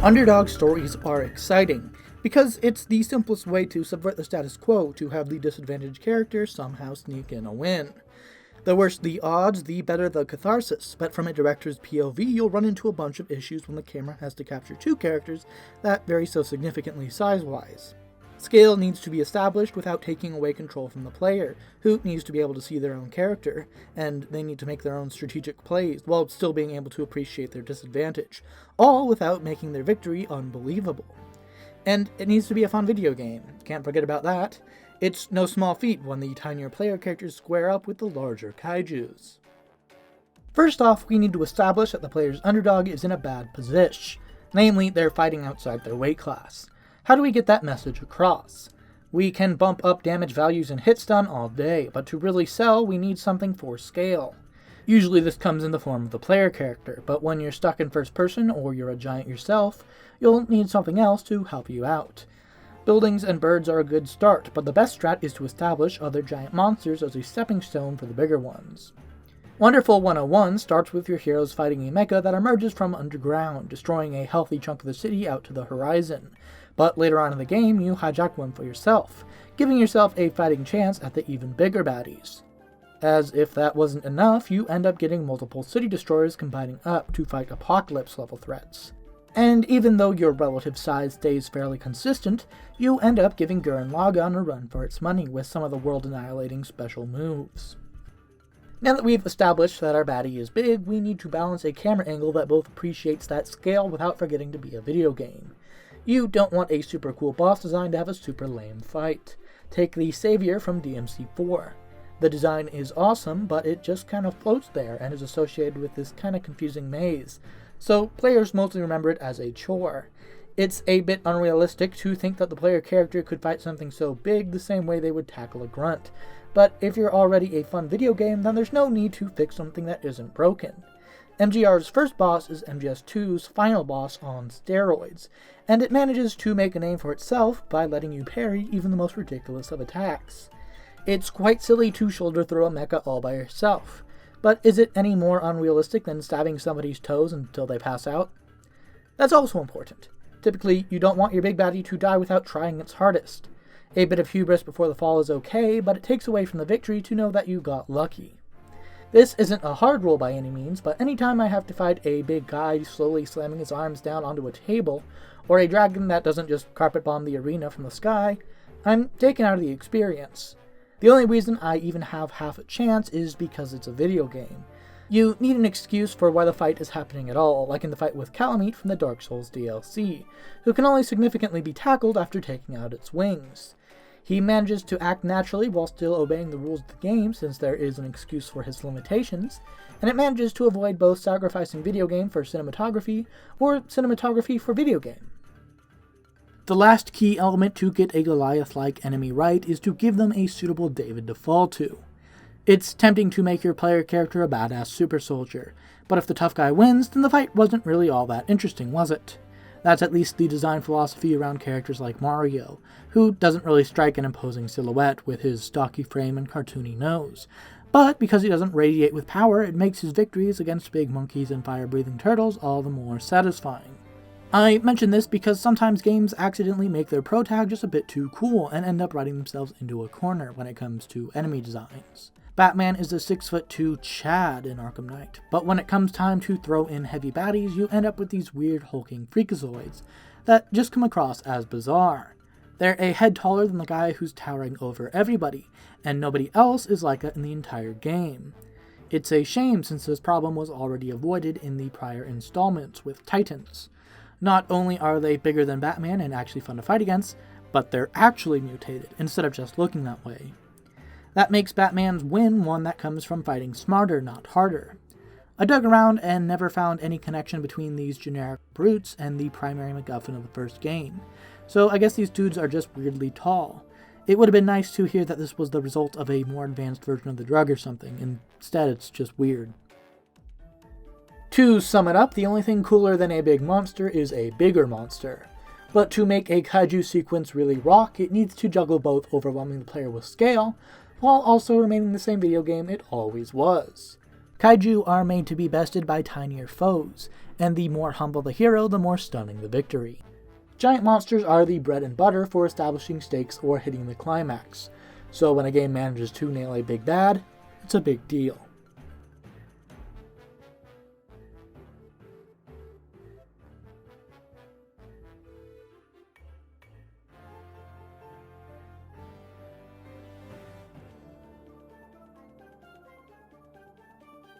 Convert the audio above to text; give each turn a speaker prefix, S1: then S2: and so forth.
S1: Underdog stories are exciting, because it's the simplest way to subvert the status quo to have the disadvantaged character somehow sneak in a win. The worse the odds, the better the catharsis, but from a director's POV you'll run into a bunch of issues when the camera has to capture two characters that vary so significantly size-wise. Scale needs to be established without taking away control from the player, who needs to be able to see their own character, and they need to make their own strategic plays while still being able to appreciate their disadvantage, all without making their victory unbelievable. And it needs to be a fun video game, can't forget about that. It's no small feat when the tinier player characters square up with the larger kaijus. First off, we need to establish that the player's underdog is in a bad position, namely they're fighting outside their weight class. How do we get that message across? We can bump up damage values and hit stun all day, but to really sell, we need something for scale. Usually this comes in the form of the player character, but when you're stuck in first person or you're a giant yourself, you'll need something else to help you out. Buildings and birds are a good start, but the best strat is to establish other giant monsters as a stepping stone for the bigger ones. Wonderful 101 starts with your heroes fighting a mecha that emerges from underground, destroying a healthy chunk of the city out to the horizon. But later on in the game, you hijack one for yourself, giving yourself a fighting chance at the even bigger baddies. As if that wasn't enough, you end up getting multiple city destroyers combining up to fight apocalypse-level threats. And even though your relative size stays fairly consistent, you end up giving Gurren Lagann a run for its money with some of the world-annihilating special moves. Now that we've established that our baddie is big, we need to balance a camera angle that both appreciates that scale without forgetting to be a video game. You don't want a super cool boss design to have a super lame fight. Take the Savior from DMC4. The design is awesome, but it just kind of floats there and is associated with this kind of confusing maze, so players mostly remember it as a chore. It's a bit unrealistic to think that the player character could fight something so big the same way they would tackle a grunt, but if you're already a fun video game, then there's no need to fix something that isn't broken. MGR's first boss is MGS2's final boss on steroids, and it manages to make a name for itself by letting you parry even the most ridiculous of attacks. It's quite silly to shoulder through a mecha all by yourself, but is it any more unrealistic than stabbing somebody's toes until they pass out? That's also important. Typically, you don't want your big baddie to die without trying its hardest. A bit of hubris before the fall is okay, but it takes away from the victory to know that you got lucky. This isn't a hard rule by any means, but anytime I have to fight a big guy slowly slamming his arms down onto a table, or a dragon that doesn't just carpet bomb the arena from the sky, I'm taken out of the experience. The only reason I even have half a chance is because it's a video game. You need an excuse for why the fight is happening at all, like in the fight with Calamite from the Dark Souls DLC, who can only significantly be tackled after taking out its wings. He manages to act naturally while still obeying the rules of the game, since there is an excuse for his limitations, and it manages to avoid both sacrificing video game for cinematography or cinematography for video game. The last key element to get a Goliath-like enemy right is to give them a suitable David to fall to. It's tempting to make your player character a badass super soldier, but if the tough guy wins, then the fight wasn't really all that interesting, was it? That's at least the design philosophy around characters like Mario, who doesn't really strike an imposing silhouette with his stocky frame and cartoony nose. But because he doesn't radiate with power, it makes his victories against big monkeys and fire-breathing turtles all the more satisfying. I mention this because sometimes games accidentally make their pro tag just a bit too cool and end up writing themselves into a corner when it comes to enemy designs. Batman is a 6'2" Chad in Arkham Knight, but when it comes time to throw in heavy baddies, you end up with these weird hulking freakazoids that just come across as bizarre. They're a head taller than the guy who's towering over everybody, and nobody else is like that in the entire game. It's a shame since this problem was already avoided in the prior installments with Titans. Not only are they bigger than Batman and actually fun to fight against, but they're actually mutated instead of just looking that way. That makes Batman's win one that comes from fighting smarter, not harder. I dug around and never found any connection between these generic brutes and the primary MacGuffin of the first game, so I guess these dudes are just weirdly tall. It would have been nice to hear that this was the result of a more advanced version of the drug or something, instead it's just weird. To sum it up, the only thing cooler than a big monster is a bigger monster. But to make a kaiju sequence really rock, it needs to juggle both overwhelming the player with scale, while also remaining the same video game it always was. Kaiju are made to be bested by tinier foes, and the more humble the hero, the more stunning the victory. Giant monsters are the bread and butter for establishing stakes or hitting the climax, so when a game manages to nail a big bad, it's a big deal.